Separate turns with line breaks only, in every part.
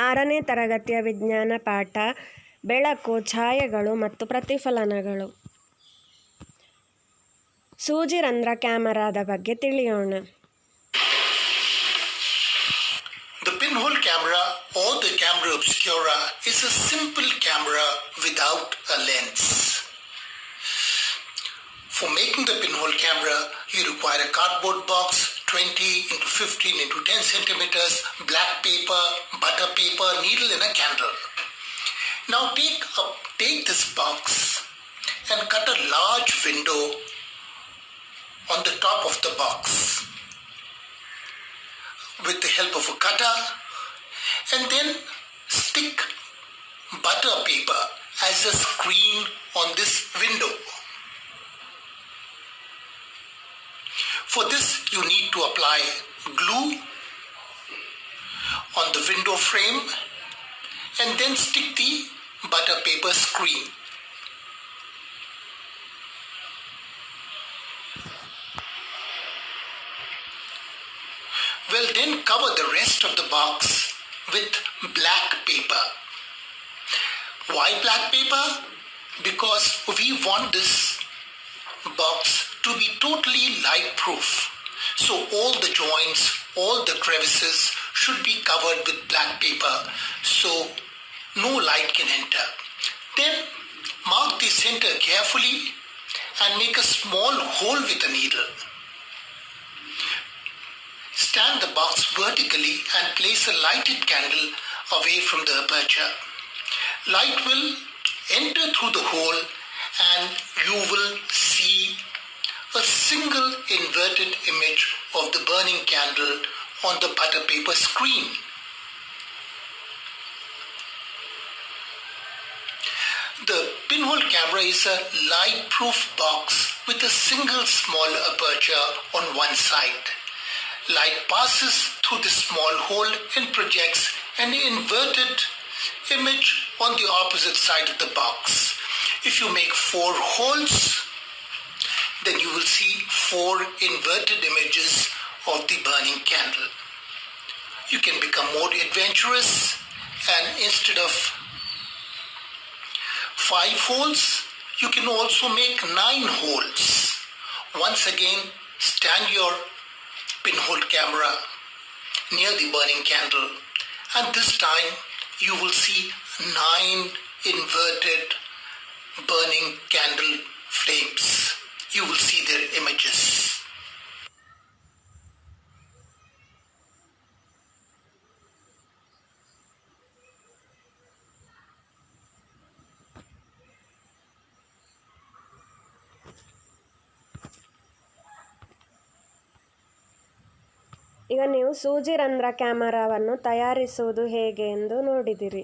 6ನೇ ತರಗತಿಯ ವಿಜ್ಞಾನ ಪಾಠ ಬೆಳಕು, ಛಾಯೆಗಳು ಮತ್ತು ಪ್ರತಿಫಲನಗಳು. ಸೂಜಿ ರಂಧ್ರ ಕ್ಯಾಮೆರಾದ ಬಗ್ಗೆ ತಿಳಿಯೋಣ.
The pinhole camera or the camera obscura is a simple camera without a lens. For making the pinhole camera, you require a cardboard box 20 into 15 into 10 centimeters, black paper, butter paper, needle and a candle. Now take this box and cut a large window on the top of the box with the help of a cutter, and then stick butter paper as a screen on this window. For this you need to apply glue on the window frame and then stick the butter paper screen. Well, then cover the rest of the box with black paper. Why black paper? Because we want this box to be totally light proof. So all the joints, all the crevices should be covered with black paper so no light can enter. Then mark the center carefully and make a small hole with a needle. Stand the box vertically and place a lighted candle away from the aperture. Light will enter through the hole and you will see a single inverted image of the burning candle on the butter paper screen. The pinhole camera is a light-proof box with a single small aperture on one side. Light passes through the small hole and projects an inverted image on the opposite side of the box. If you make 4 holes, then you will see 4 inverted images of the burning candle. You can become more adventurous and instead of 5 holes, you can also make 9 holes. Once again, stand your pinhole camera near the burning candle and this time you will see 9 inverted burning candle flames. You will see their images.
ಈಗ ನೀವು ಸೂಜಿ ರಂಧ್ರ ಕ್ಯಾಮರಾವನ್ನು ತಯಾರಿಸುವುದು ಹೇಗೆ ಎಂದು ನೋಡಿದಿರಿ.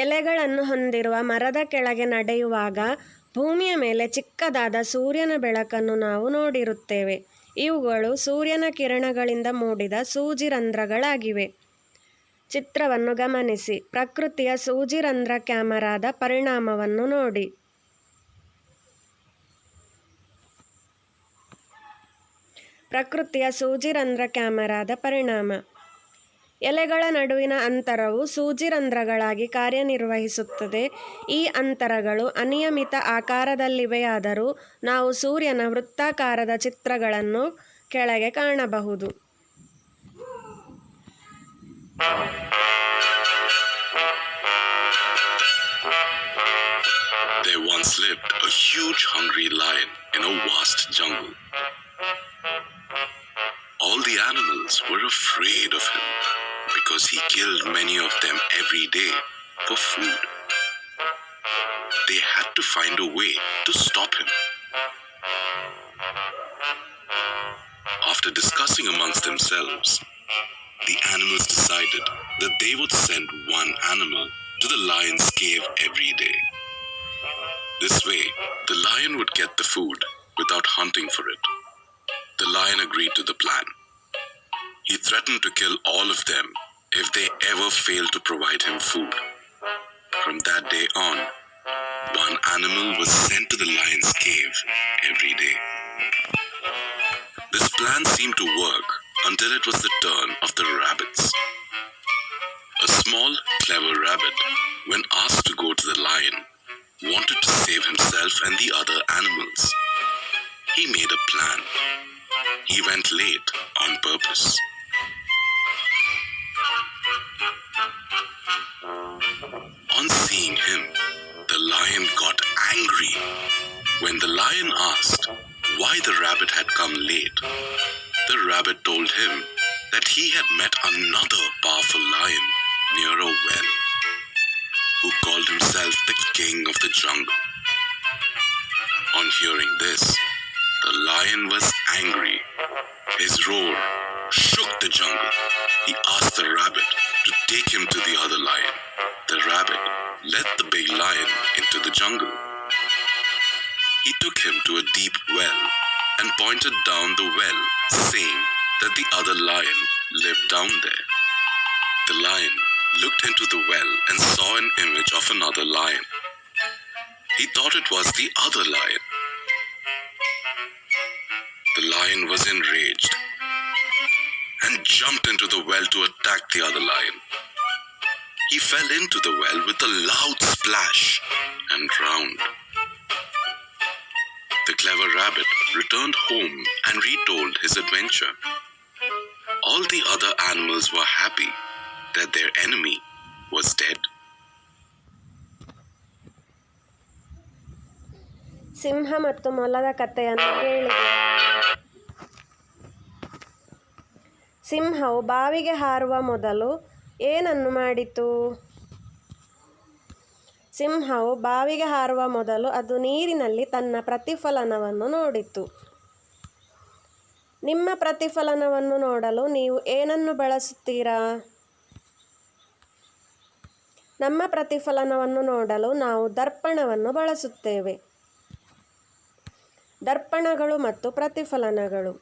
ಎಲೆಗಳನ್ನು ಹೊಂದಿರುವ ಮರದ ಕೆಳಗೆ ನಡೆಯುವಾಗ ಭೂಮಿಯ ಮೇಲೆ ಚಿಕ್ಕದಾದ ಸೂರ್ಯನ ಬೆಳಕನ್ನು ನಾವು ನೋಡಿರುತ್ತೇವೆ. ಇವುಗಳು ಸೂರ್ಯನ ಕಿರಣಗಳಿಂದ ಮೂಡಿದ ಸೂಜಿ ರಂಧ್ರಗಳಾಗಿವೆ. ಚಿತ್ರವನ್ನು ಗಮನಿಸಿ. ಪ್ರಕೃತಿಯ ಸೂಜಿ ರಂಧ್ರ ಕ್ಯಾಮರಾದ ಪರಿಣಾಮವನ್ನು ನೋಡಿ. ಪ್ರಕೃತಿಯ ಸೂಜಿ ರಂಧ್ರ ಕ್ಯಾಮರಾದ ಪರಿಣಾಮ. ಎಲೆಗಳ ನಡುವಿನ ಅಂತರವು ಸೂಜಿ ರಂಧ್ರಗಳಾಗಿ ಕಾರ್ಯನಿರ್ವಹಿಸುತ್ತದೆ. ಈ ಅಂತರಗಳು ಅನಿಯಮಿತ ಆಕಾರದಲ್ಲಿವೆಯಾದರೂ ನಾವು ಸೂರ್ಯನ ವೃತ್ತಾಕಾರದ ಚಿತ್ರಗಳನ್ನು ಕೆಳಗೆ ಕಾಣಬಹುದು.
There once lived a huge hungry lion in a vast jungle. All the animals were afraid of him because he killed many of them every day for food. They had to find a way to stop him. After discussing amongst themselves, the animals decided that they would send one animal to the lion's cave every day. This way, the lion would get the food without hunting for it. The lion agreed to the plan. He threatened to kill all of them if they ever failed to provide him food. From that day on, one animal was sent to the lion's cave every day. This plan seemed to work until it was the turn of the rabbits. A small, clever rabbit, when asked to go to the lion, wanted to save himself and the other animals. He made a plan. He went late on purpose. On seeing him, the lion got angry. When the lion asked why the rabbit had come late, the rabbit told him that he had met another powerful lion near a well, who called himself the king of the jungle. On hearing this, the lion was angry. His roar shook the jungle. He asked the rabbit to take him to the other lion. The rabbit led the big lion into the jungle. He took him to a deep well and pointed down the well, saying that the other lion lived down there. The lion looked into the well and saw an image of another lion. He thought it was the other lion. The lion was enraged and jumped into the well to attack the other lion. He fell into the well with a loud splash and drowned. The clever rabbit returned home and retold his adventure. All the other animals were happy that their enemy was dead.
ಸಿಂಹ ಮತ್ತು ಮೊಲದ ಕಥೆಯನ್ನು ಕೇಳಿದೆ. ಸಿಂಹವು ಬಾವಿಗೆ ಹಾರುವ ಮೊದಲು ಏನನ್ನು ಮಾಡಿತು? ಸಿಂಹವು ಬಾವಿಗೆ ಹಾರುವ ಮೊದಲು ಅದು ನೀರಿನಲ್ಲಿ ತನ್ನ ಪ್ರತಿಫಲನವನ್ನು ನೋಡಿತು. ನಿಮ್ಮ ಪ್ರತಿಫಲನವನ್ನು ನೋಡಲು ನೀವು ಏನನ್ನು ಬಳಸುತ್ತೀರಾ? ನಮ್ಮ ಪ್ರತಿಫಲನವನ್ನು ನೋಡಲು ನಾವು ದರ್ಪಣವನ್ನು ಬಳಸುತ್ತೇವೆ. ದರ್ಪಣಗಳು ಮತ್ತು ಪ್ರತಿಫಲನಗಳು.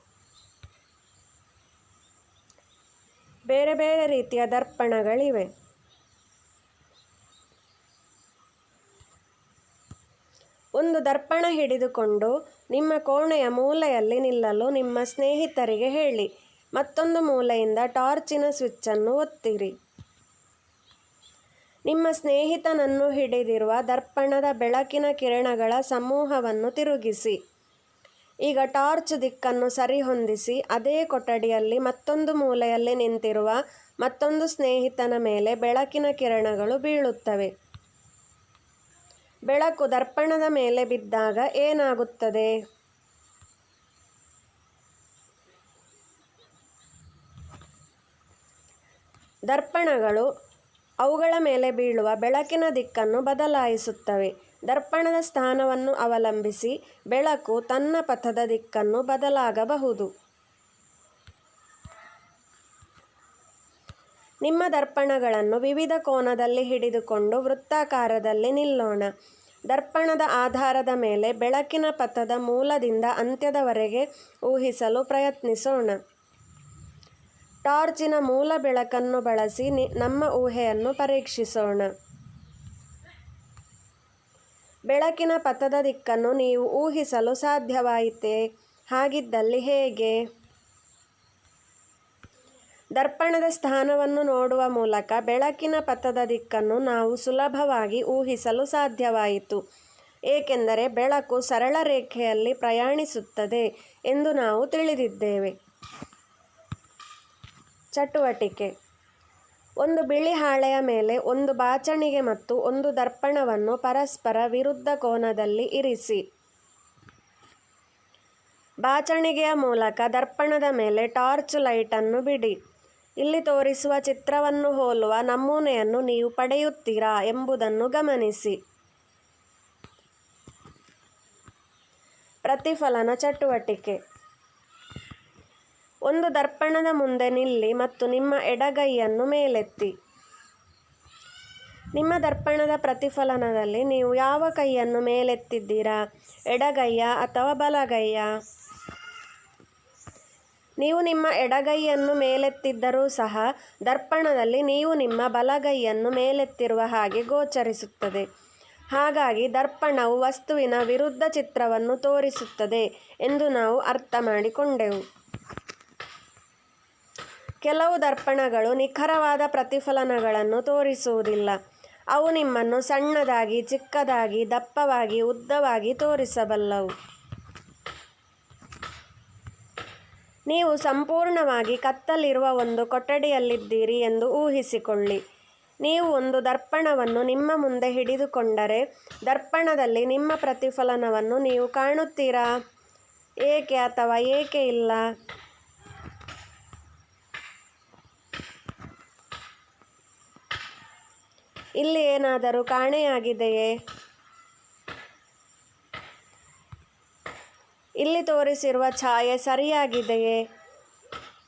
ಬೇರೆ ಬೇರೆ ರೀತಿಯ ದರ್ಪಣಗಳಿವೆ. ಒಂದು ದರ್ಪಣ ಹಿಡಿದುಕೊಂಡು ನಿಮ್ಮ ಕೋಣೆಯ ಮೂಲೆಯಲ್ಲಿ ನಿಲ್ಲಲು ನಿಮ್ಮ ಸ್ನೇಹಿತರಿಗೆ ಹೇಳಿ. ಮತ್ತೊಂದು ಮೂಲೆಯಿಂದ ಟಾರ್ಚಿನ ಸ್ವಿಚ್ಚನ್ನು ಒತ್ತಿರಿ. ನಿಮ್ಮ ಸ್ನೇಹಿತನನ್ನು ಹಿಡಿದಿರುವ ದರ್ಪಣದ ಬೆಳಕಿನ ಕಿರಣಗಳ ಸಮೂಹವನ್ನು ತಿರುಗಿಸಿ. ಈಗ ಟಾರ್ಚ್ ದಿಕ್ಕನ್ನು ಸರಿಹೊಂದಿಸಿ ಅದೇ ಕೊಠಡಿಯಲ್ಲಿ ಮತ್ತೊಂದು ಮೂಲೆಯಲ್ಲಿ ನಿಂತಿರುವ ಮತ್ತೊಂದು ಸ್ನೇಹಿತನ ಮೇಲೆ ಬೆಳಕಿನ ಕಿರಣಗಳು ಬೀಳುತ್ತವೆ. ಬೆಳಕು ದರ್ಪಣದ ಮೇಲೆ ಬಿದ್ದಾಗ ಏನಾಗುತ್ತದೆ? ದರ್ಪಣಗಳು ಅವುಗಳ ಮೇಲೆ ಬೀಳುವ ಬೆಳಕಿನ ದಿಕ್ಕನ್ನು ಬದಲಾಯಿಸುತ್ತವೆ. ದರ್ಪಣದ ಸ್ಥಾನವನ್ನು ಅವಲಂಬಿಸಿ ಬೆಳಕು ತನ್ನ ಪಥದ ದಿಕ್ಕನ್ನು ಬದಲಾಗಬಹುದು. ನಿಮ್ಮ ದರ್ಪಣಗಳನ್ನು ವಿವಿಧ ಕೋನದಲ್ಲಿ ಹಿಡಿದುಕೊಂಡು ವೃತ್ತಾಕಾರದಲ್ಲಿ ನಿಲ್ಲೋಣ. ದರ್ಪಣದ ಆಧಾರದ ಮೇಲೆ ಬೆಳಕಿನ ಪಥದ ಮೂಲದಿಂದ ಅಂತ್ಯದವರೆಗೆ ಊಹಿಸಲು ಪ್ರಯತ್ನಿಸೋಣ. ಟಾರ್ಚಿನ ಮೂಲ ಬೆಳಕನ್ನು ಬಳಸಿ ನಮ್ಮ ಊಹೆಯನ್ನು ಪರೀಕ್ಷಿಸೋಣ. ಬೆಳಕಿನ ಪಥದ ದಿಕ್ಕನ್ನು ನೀವು ಊಹಿಸಲು ಸಾಧ್ಯವಾಯಿತೇ? ಹಾಗಿದ್ದಲ್ಲಿ ಹೇಗೆ? ದರ್ಪಣದ ಸ್ಥಾನವನ್ನು ನೋಡುವ ಮೂಲಕ ಬೆಳಕಿನ ಪಥದ ದಿಕ್ಕನ್ನು ನಾವು ಸುಲಭವಾಗಿ ಊಹಿಸಲು ಸಾಧ್ಯವಾಯಿತು, ಏಕೆಂದರೆ ಬೆಳಕು ಸರಳ ರೇಖೆಯಲ್ಲಿ ಪ್ರಯಾಣಿಸುತ್ತದೆ ಎಂದು ನಾವು ತಿಳಿದಿದ್ದೇವೆ. ಚಟುವಟಿಕೆ: ಒಂದು ಬಿಳಿ ಹಾಳೆಯ ಮೇಲೆ ಒಂದು ಬಾಚಣಿಗೆ ಮತ್ತು ಒಂದು ದರ್ಪಣವನ್ನು ಪರಸ್ಪರ ವಿರುದ್ಧ ಕೋನದಲ್ಲಿ ಇರಿಸಿ. ಬಾಚಣಿಗೆಯ ಮೂಲಕ ದರ್ಪಣದ ಮೇಲೆ ಟಾರ್ಚ್ ಲೈಟನ್ನು ಬಿಡಿ. ಇಲ್ಲಿ ತೋರಿಸುವ ಚಿತ್ರವನ್ನು ಹೋಲುವ ನಮೂನೆಯನ್ನು ನೀವು ಪಡೆಯುತ್ತೀರಾ ಎಂಬುದನ್ನು ಗಮನಿಸಿ. ಪ್ರತಿಫಲನ ಚಟುವಟಿಕೆ: ಒಂದು ದರ್ಪಣದ ಮುಂದೆ ನಿಲ್ಲಿ ಮತ್ತು ನಿಮ್ಮ ಎಡಗೈಯನ್ನು ಮೇಲೆತ್ತಿ. ನಿಮ್ಮ ದರ್ಪಣದ ಪ್ರತಿಫಲನದಲ್ಲಿ ನೀವು ಯಾವ ಕೈಯನ್ನು ಮೇಲೆತ್ತಿದ್ದೀರಾ? ಎಡಗೈಯ ಅಥವಾ ಬಲಗೈಯ? ನೀವು ನಿಮ್ಮ ಎಡಗೈಯನ್ನು ಮೇಲೆತ್ತಿದ್ದರೂ ಸಹ ದರ್ಪಣದಲ್ಲಿ ನೀವು ನಿಮ್ಮ ಬಲಗೈಯನ್ನು ಮೇಲೆತ್ತಿರುವ ಹಾಗೆ ಗೋಚರಿಸುತ್ತದೆ. ಹಾಗಾಗಿ ದರ್ಪಣವು ವಸ್ತುವಿನ ವಿರುದ್ಧ ಚಿತ್ರವನ್ನು ತೋರಿಸುತ್ತದೆ ಎಂದು ನಾವು ಅರ್ಥ ಮಾಡಿಕೊಂಡೆವು. ಕೆಲವು ದರ್ಪಣಗಳು ನಿಖರವಾದ ಪ್ರತಿಫಲನಗಳನ್ನು ತೋರಿಸುವುದಿಲ್ಲ. ಅವು ನಿಮ್ಮನ್ನು ಸಣ್ಣದಾಗಿ, ಚಿಕ್ಕದಾಗಿ, ದಪ್ಪವಾಗಿ, ಉದ್ದವಾಗಿ ತೋರಿಸಬಲ್ಲವು. ನೀವು ಸಂಪೂರ್ಣವಾಗಿ ಕತ್ತಲಿರುವ ಒಂದು ಕೊಠಡಿಯಲ್ಲಿದ್ದೀರಿ ಎಂದು ಊಹಿಸಿಕೊಳ್ಳಿ. ನೀವು ಒಂದು ದರ್ಪಣವನ್ನು ನಿಮ್ಮ ಮುಂದೆ ಹಿಡಿದುಕೊಂಡರೆ ದರ್ಪಣದಲ್ಲಿ ನಿಮ್ಮ ಪ್ರತಿಫಲನವನ್ನು ನೀವು ಕಾಣುತ್ತೀರಾ? ಏಕೆ ಅಥವಾ ಏಕೆ ಇಲ್ಲ? ಇಲ್ಲಿ ಏನಾದರೂ ಕಾಣೆಯಾಗಿದೆಯೇ? ಇಲ್ಲಿ ತೋರಿಸಿರುವ ಛಾಯೆ ಸರಿಯಾಗಿದೆಯೇ?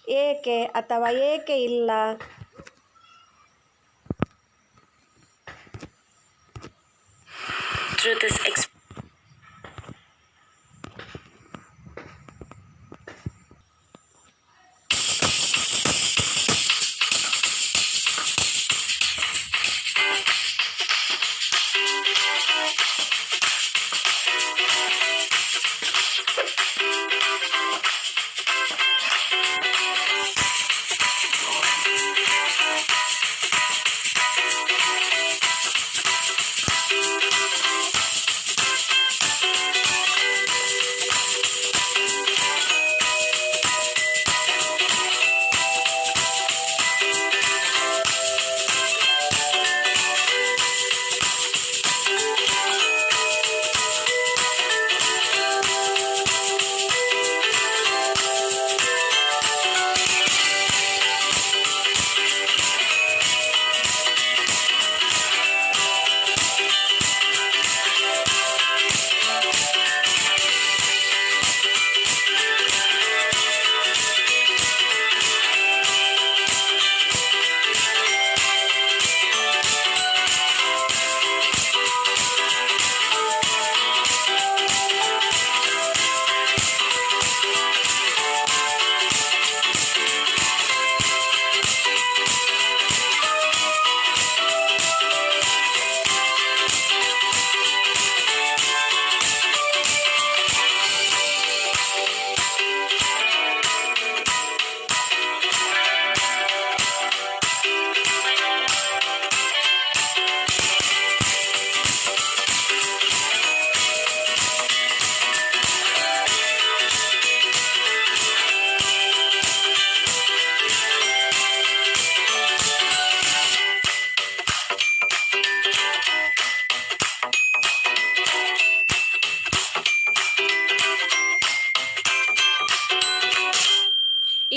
ಏಕೆ ಅಥವಾ ಏಕೆ ಇಲ್ಲ?
Through this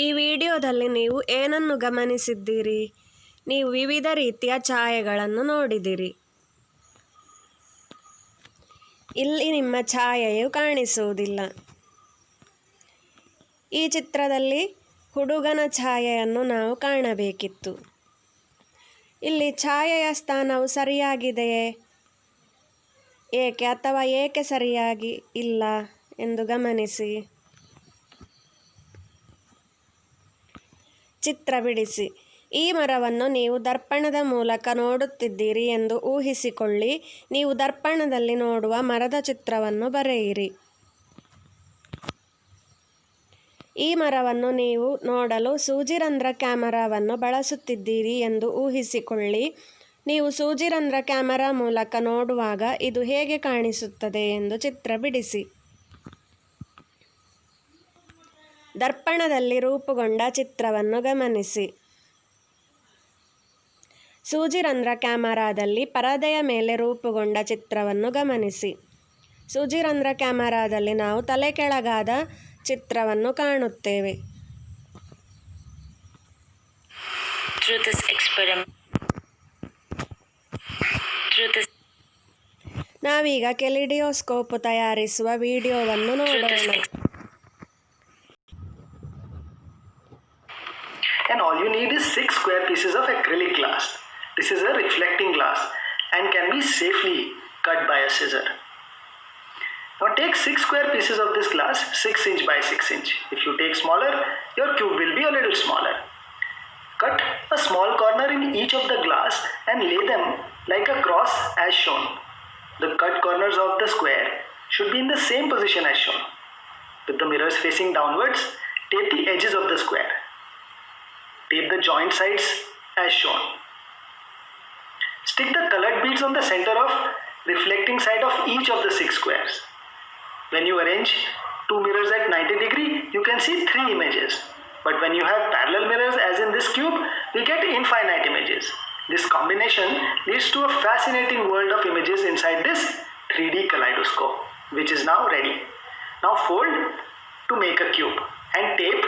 ಈ ವಿಡಿಯೋದಲ್ಲಿ ನೀವು ಏನನ್ನು ಗಮನಿಸಿದ್ದೀರಿ? ನೀವು ವಿವಿಧ ರೀತಿಯ ಛಾಯೆಗಳನ್ನು ನೋಡಿದಿರಿ. ಇಲ್ಲಿ ನಿಮ್ಮ ಛಾಯೆಯು ಕಾಣಿಸುವುದಿಲ್ಲ. ಈ ಚಿತ್ರದಲ್ಲಿ ಹುಡುಗನ ಛಾಯೆಯನ್ನು ನಾವು ಕಾಣಬೇಕಿತ್ತು. ಇಲ್ಲಿ ಛಾಯೆಯ ಸ್ಥಾನವು ಸರಿಯಾಗಿದೆಯೇ? ಏಕೆ ಅಥವಾ ಏಕೆ ಸರಿಯಾಗಿ ಇಲ್ಲ ಎಂದು ಗಮನಿಸಿ. ಚಿತ್ರ ಬಿಡಿಸಿ. ಈ ಮರವನ್ನು ನೀವು ದರ್ಪಣದ ಮೂಲಕ ನೋಡುತ್ತಿದ್ದೀರಿ ಎಂದು ಊಹಿಸಿಕೊಳ್ಳಿ. ನೀವು ದರ್ಪಣದಲ್ಲಿ ನೋಡುವ ಮರದ ಚಿತ್ರವನ್ನು ಬರೆಯಿರಿ. ಈ ಮರವನ್ನು ನೀವು ನೋಡಲು ಸೂಜಿರಂಧ್ರ ಕ್ಯಾಮೆರಾವನ್ನು ಬಳಸುತ್ತಿದ್ದೀರಿ ಎಂದು ಊಹಿಸಿಕೊಳ್ಳಿ. ನೀವು ಸೂಜಿರಂಧ್ರ ಕ್ಯಾಮೆರಾ ಮೂಲಕ ನೋಡುವಾಗ ಇದು ಹೇಗೆ ಕಾಣಿಸುತ್ತದೆ ಎಂದು ಚಿತ್ರ ಬಿಡಿಸಿ. ದರ್ಪಣದಲ್ಲಿ ರೂಪುಗೊಂಡ ಚಿತ್ರವನ್ನು ಗಮನಿಸಿ. ಸೂಜಿರಂಧ್ರ ಕ್ಯಾಮೆರಾದಲ್ಲಿ ಪರದೆಯ ಮೇಲೆ ರೂಪುಗೊಂಡ ಚಿತ್ರವನ್ನು ಗಮನಿಸಿ. ಸೂಜಿರಂಧ್ರ ಕ್ಯಾಮೆರಾದಲ್ಲಿ ನಾವು ತಲೆ ಕೆಳಗಾದ ಚಿತ್ರವನ್ನು ಕಾಣುತ್ತೇವೆ. ನಾವೀಗ ಕೆಲಿಡಿಯೋಸ್ಕೋಪ್ ತಯಾರಿಸುವ ವಿಡಿಯೋವನ್ನು ನೋಡೋಣ.
And all you need is 6 square pieces of acrylic glass. This is a reflecting glass and can be safely cut by a scissor. Now take 6 square pieces of this glass, 6 inch by 6 inch. If you take smaller, your cube will be a little smaller. Cut a small corner in each of the glass and lay them like a cross as shown. The cut corners of the square should be in the same position as shown. With the mirrors facing downwards, tape the edges of the square. Tape the joint sides as shown. Stick the colored beads on the center of reflecting side of each of the 6 squares. When you arrange 2 mirrors at 90 degree, you can see 3 images. But when you have parallel mirrors as in this cube, we get infinite images. This combination leads to a fascinating world of images inside this 3D kaleidoscope, which is now ready. Now fold to make a cube and tape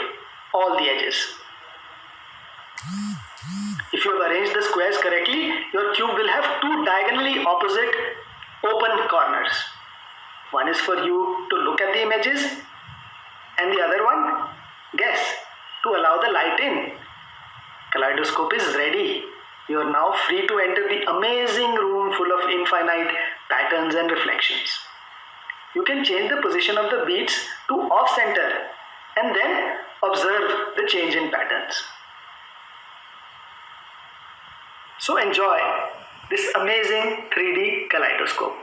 all the edges. If you have arranged the squares correctly, your cube will have 2 diagonally opposite open corners. One is for you to look at the images and the other one, guess, to allow the light in. Kaleidoscope is ready. You are now free to enter the amazing room full of infinite patterns and reflections. You can change the position of the beads to off center and then observe the change in patterns. So enjoy this amazing 3D kaleidoscope.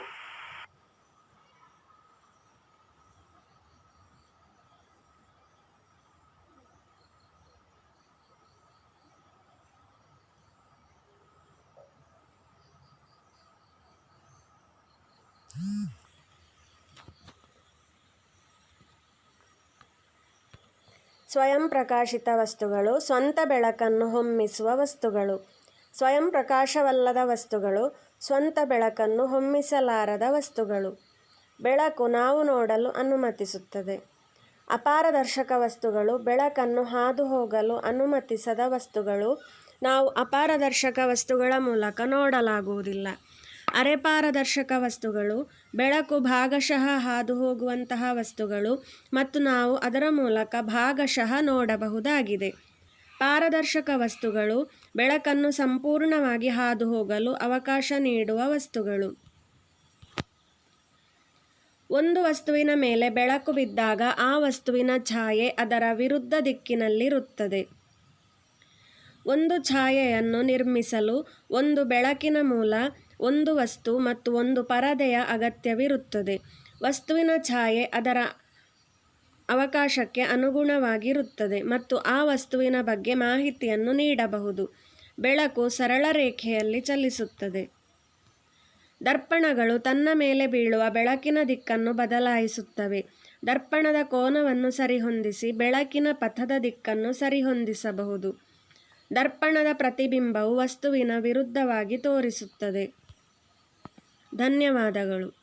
ಸ್ವಯಂ ಪ್ರಕಾಶಿತ ವಸ್ತುಗಳು ಸ್ವಂತ ಬೆಳಕನ್ನು ಹೊಮ್ಮಿಸುವ ವಸ್ತುಗಳು. ಸ್ವಯಂ ಪ್ರಕಾಶವಲ್ಲದ ವಸ್ತುಗಳು ಸ್ವಂತ ಬೆಳಕನ್ನು ಹೊಮ್ಮಿಸಲಾರದ ವಸ್ತುಗಳು. ಬೆಳಕು ನಾವು ನೋಡಲು ಅನುಮತಿಸುತ್ತದೆ. ಅಪಾರದರ್ಶಕ ವಸ್ತುಗಳು ಬೆಳಕನ್ನು ಹಾದು ಹೋಗಲು ಅನುಮತಿಸದ ವಸ್ತುಗಳು. ನಾವು ಅಪಾರದರ್ಶಕ ವಸ್ತುಗಳ ಮೂಲಕ ನೋಡಲಾಗುವುದಿಲ್ಲ. ಅರೆಪಾರದರ್ಶಕ ವಸ್ತುಗಳು ಬೆಳಕು ಭಾಗಶಃ ಹಾದು ಹೋಗುವಂತಹ ವಸ್ತುಗಳು ಮತ್ತು ನಾವು ಅದರ ಮೂಲಕ ಭಾಗಶಃ ನೋಡಬಹುದಾಗಿದೆ. ಪಾರದರ್ಶಕ ವಸ್ತುಗಳು ಬೆಳಕನ್ನು ಸಂಪೂರ್ಣವಾಗಿ ಹಾದು ಹೋಗಲು ಅವಕಾಶ ನೀಡುವ ವಸ್ತುಗಳು. ಒಂದು ವಸ್ತುವಿನ ಮೇಲೆ ಬೆಳಕು ಬಿದ್ದಾಗ ಆ ವಸ್ತುವಿನ ಛಾಯೆ ಅದರ ವಿರುದ್ಧ ದಿಕ್ಕಿನಲ್ಲಿರುತ್ತದೆ. ಒಂದು ಛಾಯೆಯನ್ನು ನಿರ್ಮಿಸಲು ಒಂದು ಬೆಳಕಿನ ಮೂಲ, ಒಂದು ವಸ್ತು ಮತ್ತು ಒಂದು ಪರದೆಯ ಅಗತ್ಯವಿರುತ್ತದೆ. ವಸ್ತುವಿನ ಛಾಯೆ ಅದರ ಅವಕಾಶಕ್ಕೆ ಅನುಗುಣವಾಗಿರುತ್ತದೆ ಮತ್ತು ಆ ವಸ್ತುವಿನ ಬಗ್ಗೆ ಮಾಹಿತಿಯನ್ನು ನೀಡಬಹುದು. ಬೆಳಕು ಸರಳ ರೇಖೆಯಲ್ಲಿ ಚಲಿಸುತ್ತದೆ. ದರ್ಪಣಗಳು ತನ್ನ ಮೇಲೆ ಬೀಳುವ ಬೆಳಕಿನ ದಿಕ್ಕನ್ನು ಬದಲಾಯಿಸುತ್ತವೆ. ದರ್ಪಣದ ಕೋನವನ್ನು ಸರಿಹೊಂದಿಸಿ ಬೆಳಕಿನ ಪಥದ ದಿಕ್ಕನ್ನು ಸರಿಹೊಂದಿಸಬಹುದು. ದರ್ಪಣದ ಪ್ರತಿಬಿಂಬವು ವಸ್ತುವಿನ ವಿರುದ್ಧವಾಗಿ ತೋರಿಸುತ್ತದೆ. ಧನ್ಯವಾದಗಳು.